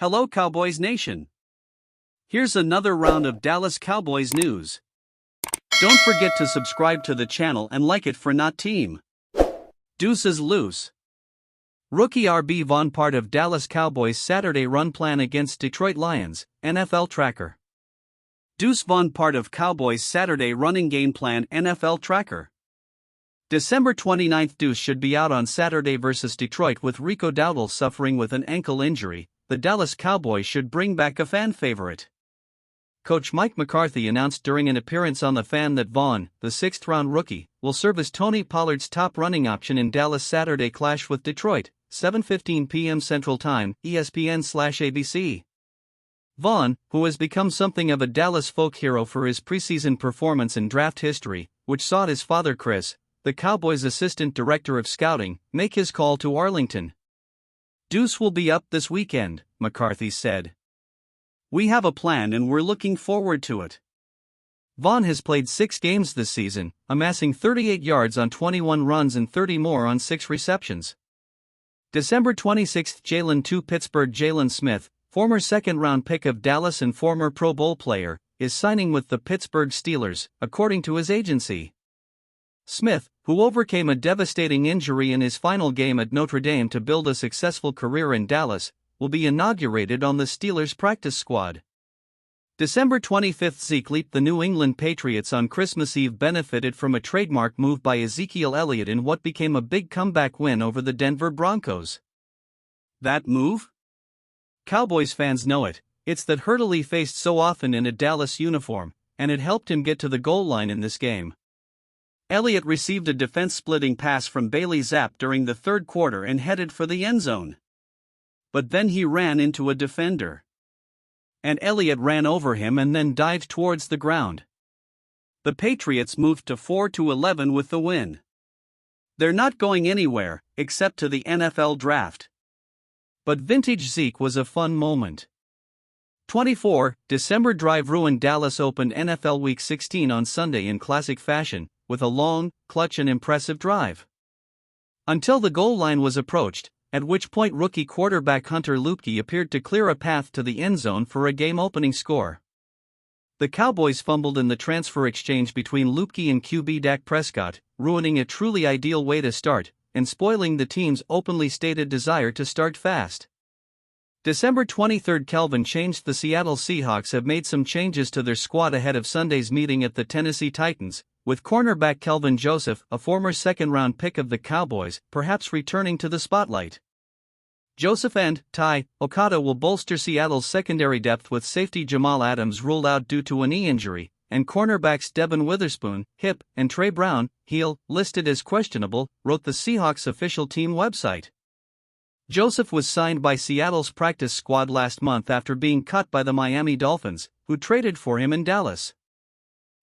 Hello Cowboys Nation. Here's another round of Dallas Cowboys news. Don't forget to subscribe to the channel and like it for not team. Deuces loose. Rookie RB Vaughn part of Dallas Cowboys Saturday run plan against Detroit Lions, NFL Tracker. Deuce Vaughn part of Cowboys Saturday running game plan NFL Tracker. December 29th Deuce should be out on Saturday versus Detroit with Rico Dowdle suffering with an ankle injury. The Dallas Cowboys should bring back a fan favorite. Coach Mike McCarthy announced during an appearance on The Fan that Vaughn, the sixth-round rookie, will serve as Tony Pollard's top running option in Dallas' Saturday clash with Detroit, 7:15 p.m. Central Time, ESPN/ABC. Vaughn, who has become something of a Dallas folk hero for his preseason performance and draft history, which saw his father Chris, the Cowboys' assistant director of scouting, make his call to Arlington. Deuce will be up this weekend, McCarthy said. We have a plan and we're looking forward to it. Vaughn has played 6 games this season, amassing 38 yards on 21 runs and 30 more on 6 receptions. December 26th Jalen to Pittsburgh Jalen Smith, former second-round pick of Dallas and former Pro Bowl player, is signing with the Pittsburgh Steelers, according to his agency. Smith, who overcame a devastating injury in his final game at Notre Dame to build a successful career in Dallas, will be inaugurated on the Steelers' practice squad. December 25th Zeke leaped the New England Patriots on Christmas Eve benefited from a trademark move by Ezekiel Elliott in what became a big comeback win over the Denver Broncos. That move? Cowboys fans know it. It's that hurdle he faced so often in a Dallas uniform, and it helped him get to the goal line in this game. Elliott received a defense-splitting pass from Bailey Zappe during the third quarter and headed for the end zone. But then he ran into a defender. And Elliott ran over him and then dived towards the ground. The Patriots moved to 4-11 with the win. They're not going anywhere, except to the NFL draft. But vintage Zeke was a fun moment. 24 December drive ruined. Dallas opened NFL Week 16 on Sunday in classic fashion, with a long, clutch and impressive drive. Until the goal line was approached, at which point rookie quarterback Hunter Luepke appeared to clear a path to the end zone for a game-opening score. The Cowboys fumbled in the transfer exchange between Luepke and QB Dak Prescott, ruining a truly ideal way to start, and spoiling the team's openly stated desire to start fast. December 23 Kelvin changed. The Seattle Seahawks have made some changes to their squad ahead of Sunday's meeting at the Tennessee Titans, with cornerback Kelvin Joseph, a former second-round pick of the Cowboys, perhaps returning to the spotlight. Joseph and Ty Okada will bolster Seattle's secondary depth with safety Jamal Adams ruled out due to a knee injury, and cornerbacks Devin Witherspoon, hip, and Trey Brown, heel, listed as questionable, wrote the Seahawks official team website. Joseph was signed by Seattle's practice squad last month after being cut by the Miami Dolphins, who traded for him in Dallas.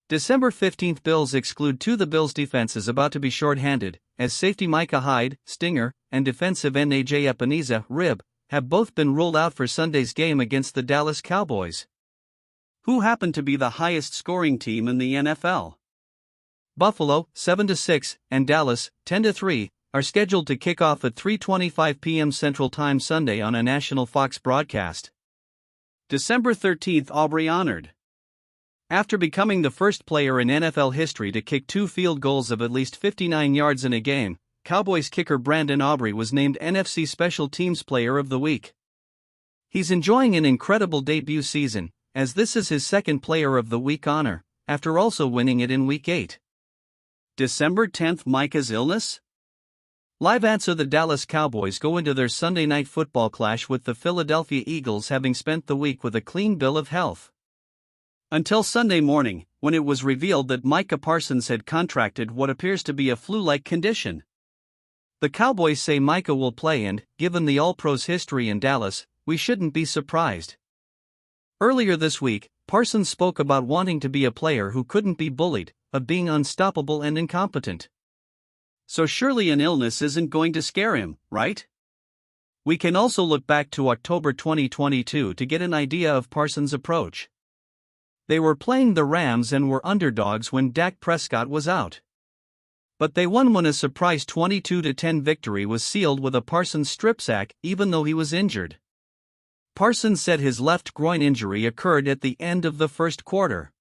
December 15 Bills exclude 2. The Bills' defense is about to be short-handed, as safety Micah Hyde, Stinger, and defensive end AJ Epineza, Rib, have both been ruled out for Sunday's game against the Dallas Cowboys, who happen to be the highest-scoring team in the NFL. Buffalo, 7-6, and Dallas, 10-3, are scheduled to kick off at 3:25 p.m. Central Time Sunday on a national Fox broadcast. December 13 Aubrey honored. After becoming the first player in NFL history to kick 2 field goals of at least 59 yards in a game, Cowboys kicker Brandon Aubrey was named NFC Special Teams Player of the Week. He's enjoying an incredible debut season, as this is his second Player of the Week honor, after also winning it in Week 8. December 10 Micah's illness? Live answer. The Dallas Cowboys go into their Sunday night football clash with the Philadelphia Eagles having spent the week with a clean bill of health. Until Sunday morning, when it was revealed that Micah Parsons had contracted what appears to be a flu-like condition. The Cowboys say Micah will play and, given the All-Pros history in Dallas, we shouldn't be surprised. Earlier this week, Parsons spoke about wanting to be a player who couldn't be bullied, of being unstoppable and incompetent. So surely an illness isn't going to scare him, right? We can also look back to October 2022 to get an idea of Parsons' approach. They were playing the Rams and were underdogs when Dak Prescott was out. But they won when a surprise 22-10 victory was sealed with a Parsons strip sack, even though he was injured. Parsons said his left groin injury occurred at the end of the first quarter.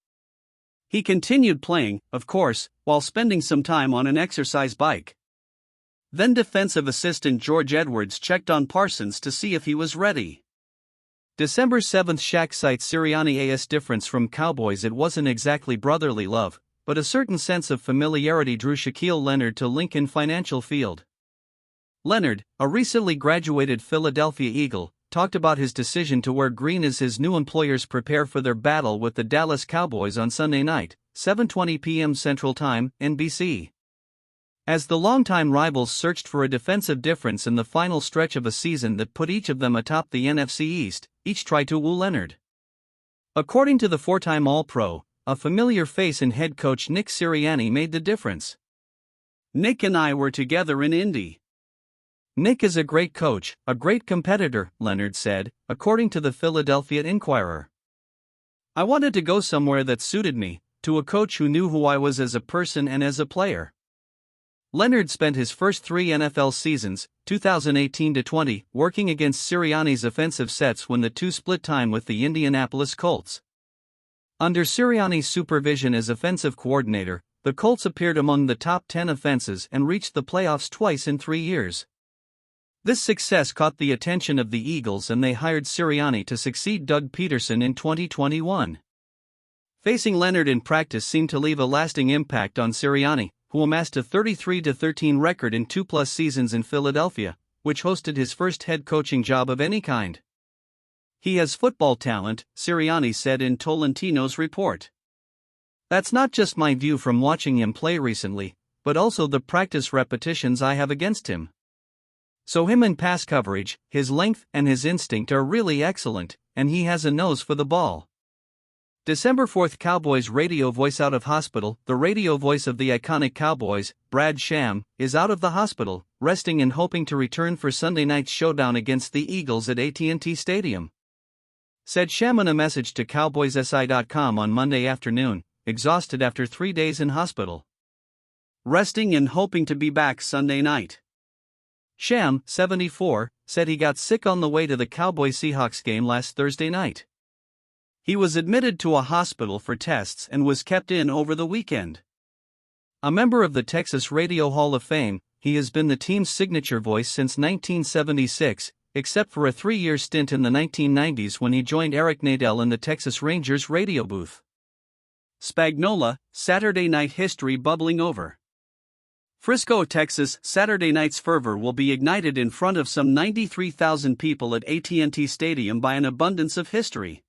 He continued playing, of course, while spending some time on an exercise bike. Then defensive assistant George Edwards checked on Parsons to see if he was ready. December 7 Shaq cites Sirianni's difference from Cowboys. It wasn't exactly brotherly love, but a certain sense of familiarity drew Shaquille Leonard to Lincoln Financial Field. Leonard, a recently graduated Philadelphia Eagle, talked about his decision to wear green as his new employers prepare for their battle with the Dallas Cowboys on Sunday night, 7:20 p.m. Central Time, NBC. As the longtime rivals searched for a defensive difference in the final stretch of a season that put each of them atop the NFC East, each tried to woo Leonard. According to the four-time All-Pro, a familiar face in head coach Nick Sirianni made the difference. "Nick and I were together in Indy. Nick is a great coach, a great competitor," Leonard said, according to the Philadelphia Inquirer. "I wanted to go somewhere that suited me, to a coach who knew who I was as a person and as a player." Leonard spent his first 3 NFL seasons, 2018-20, working against Sirianni's offensive sets when the two split time with the Indianapolis Colts. Under Sirianni's supervision as offensive coordinator, the Colts appeared among the top 10 offenses and reached the playoffs twice in 3 years. This success caught the attention of the Eagles and they hired Sirianni to succeed Doug Peterson in 2021. Facing Leonard in practice seemed to leave a lasting impact on Sirianni, who amassed a 33-13 record in 2+ seasons in Philadelphia, which hosted his first head coaching job of any kind. "He has football talent," Sirianni said in Tolentino's report. "That's not just my view from watching him play recently, but also the practice repetitions I have against him. So him in pass coverage, his length and his instinct are really excellent, and he has a nose for the ball." December 4 Cowboys radio voice out of hospital. The radio voice of the iconic Cowboys, Brad Sham, is out of the hospital, resting and hoping to return for Sunday night's showdown against the Eagles at AT&T Stadium. Said Sham in a message to CowboysSI.com on Monday afternoon, exhausted after 3 days in hospital. Resting and hoping to be back Sunday night. Sham, 74, said he got sick on the way to the Cowboys-Seahawks game last Thursday night. He was admitted to a hospital for tests and was kept in over the weekend. A member of the Texas Radio Hall of Fame, he has been the team's signature voice since 1976, except for a 3-year stint in the 1990s when he joined Eric Nadel in the Texas Rangers radio booth. Spagnola, Saturday night history bubbling over. Frisco, Texas. Saturday night's fervor will be ignited in front of some 93,000 people at AT&T Stadium by an abundance of history.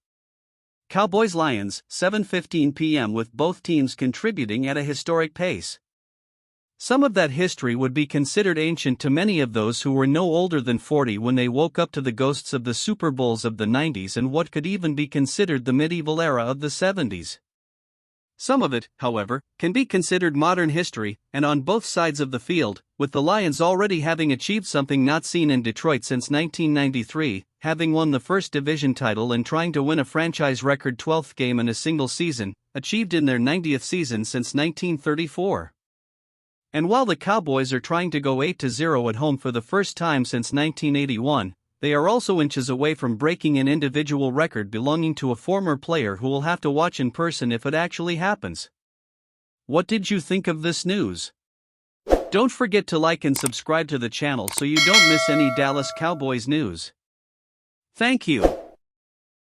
Cowboys-Lions, 7:15 p.m. with both teams contributing at a historic pace. Some of that history would be considered ancient to many of those who were no older than 40 when they woke up to the ghosts of the Super Bowls of the 90s and what could even be considered the medieval era of the 70s. Some of it, however, can be considered modern history, and on both sides of the field, with the Lions already having achieved something not seen in Detroit since 1993, having won the first division title and trying to win a franchise record 12th game in a single season, achieved in their 90th season since 1934. And while the Cowboys are trying to go 8-0 at home for the first time since 1981, they are also inches away from breaking an individual record belonging to a former player who will have to watch in person if it actually happens. What did you think of this news? Don't forget to like and subscribe to the channel so you don't miss any Dallas Cowboys news. Thank you.